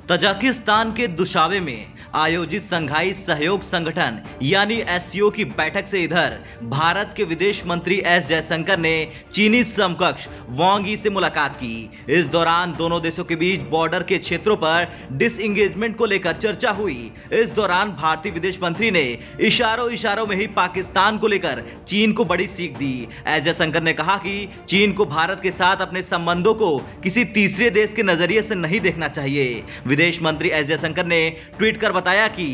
Tajikistan के दुशाबे में आयोजित शंघाई सहयोग संगठन यानी एससीओ की बैठक से इधर भारत के विदेश मंत्री एस जयशंकर ने चीनी समकक्ष वांग यी से मुलाकात की। इस दौरान दोनों देशों के बीच बॉर्डर के क्षेत्रों पर डिसएंगेजमेंट को लेकर चर्चा हुई। इस दौरान भारतीय विदेश मंत्री ने इशारों में ही पाकिस्तान को लेकर चीन को बड़ी सीख दी। एस जयशंकर ने कहा कि चीन को भारत के साथ अपने संबंधों को किसी तीसरे देश के नजरिए से नहीं देखना चाहिए। विदेश मंत्री एस जयशंकर ने ट्वीट कर बताया कि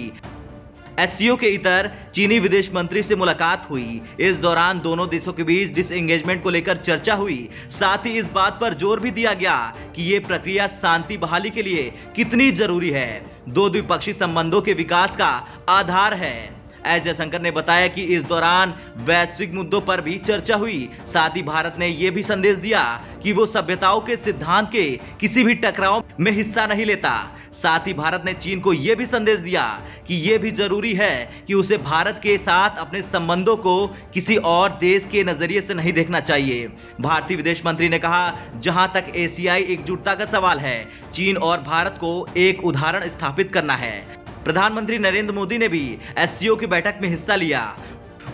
एससीओ के इतर चीनी विदेश मंत्री से मुलाकात हुई। इस दौरान दोनों देशों के बीच डिसएंगेजमेंट को लेकर चर्चा हुई। साथ ही इस बात पर जोर भी दिया गया कि यह प्रक्रिया शांति बहाली के लिए कितनी जरूरी है, दो द्विपक्षीय संबंधों के विकास का आधार है। एस जयशंकर ने बताया कि इस दौरान वैश्विक मुद्दों पर भी चर्चा हुई। साथ ही भारत ने यह भी संदेश दिया कि वो सभ्यताओं के सिद्धांत के किसी भी टकराव में हिस्सा नहीं लेता। साथ ही भारत ने चीन को यह भी संदेश दिया कि यह भी जरूरी है कि उसे भारत के साथ अपने संबंधों को किसी और देश के नजरिए से नहीं देखना चाहिए। भारतीय विदेश मंत्री ने कहा, जहां तक एशियाई एकजुटता का सवाल है, चीन और भारत को एक उदाहरण स्थापित करना है। प्रधानमंत्री नरेंद्र मोदी ने भी एससीओ की बैठक में हिस्सा लिया।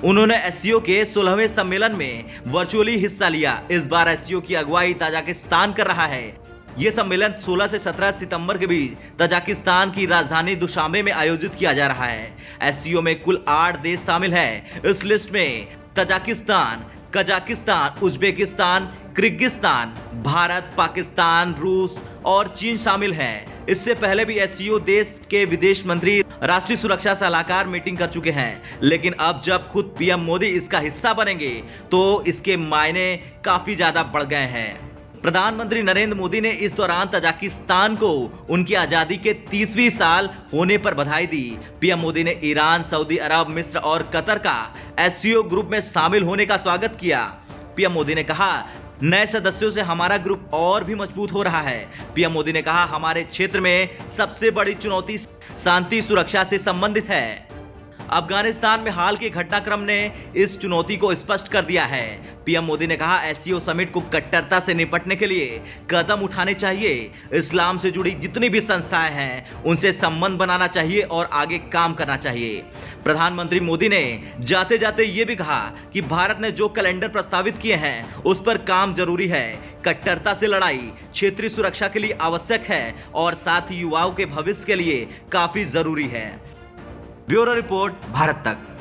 उन्होंने एससीओ के 16वें सम्मेलन में वर्चुअली हिस्सा लिया। इस बार एससीओ की अगुवाई तजाकिस्तान कर रहा है। यह सम्मेलन 16 से 17 सितंबर के बीच तजाकिस्तान की राजधानी दुशांबे में आयोजित किया जा रहा है। एससीओ में कुल 8 देश शामिल हैं। इस लिस्ट में Tajikistan, Kazakhstan, Uzbekistan, Kyrgyzstan, Bharat, Pakistan, रूस और चीन शामिल हैं। इससे पहले भी एससीओ देश के विदेश मंत्री राष्ट्रीय सुरक्षा सलाहकार मीटिंग कर चुके हैं, लेकिन अब जब खुद पीएम मोदी इसका हिस्सा बनेंगे तो इसके मायने काफी ज्यादा बढ़ गए हैं। प्रधानमंत्री नरेंद्र मोदी ने इस दौरान तजाकिस्तान को उनकी आजादी के 30वीं साल होने पर बधाई दी। पीएम मोदी ने ईरान, सऊदी अरब, मिस्र और कतर का एससीओ ग्रुप में शामिल होने का स्वागत किया। पीएम मोदी ने कहा, नए सदस्यों से हमारा ग्रुप और भी मजबूत हो रहा है। पीएम मोदी ने कहा, हमारे क्षेत्र में सबसे बड़ी चुनौती शांति सुरक्षा से संबंधित है। अफगानिस्तान में हाल के घटनाक्रम ने इस चुनौती को स्पष्ट कर दिया है। पीएम मोदी ने कहा, एससीओ समिट को कट्टरता से निपटने के लिए कदम उठाने चाहिए। इस्लाम से जुड़ी जितनी भी संस्थाएं हैं उनसे संबंध बनाना चाहिए और आगे काम करना चाहिए। प्रधानमंत्री मोदी ने जाते जाते ये भी कहा कि भारत ने जो कैलेंडर प्रस्तावित किए हैं उस पर काम जरूरी है। कट्टरता से लड़ाई क्षेत्रीय सुरक्षा के लिए आवश्यक है और साथ ही युवाओं के भविष्य के लिए काफी जरूरी है। ब्यूरो रिपोर्ट, भारत तक।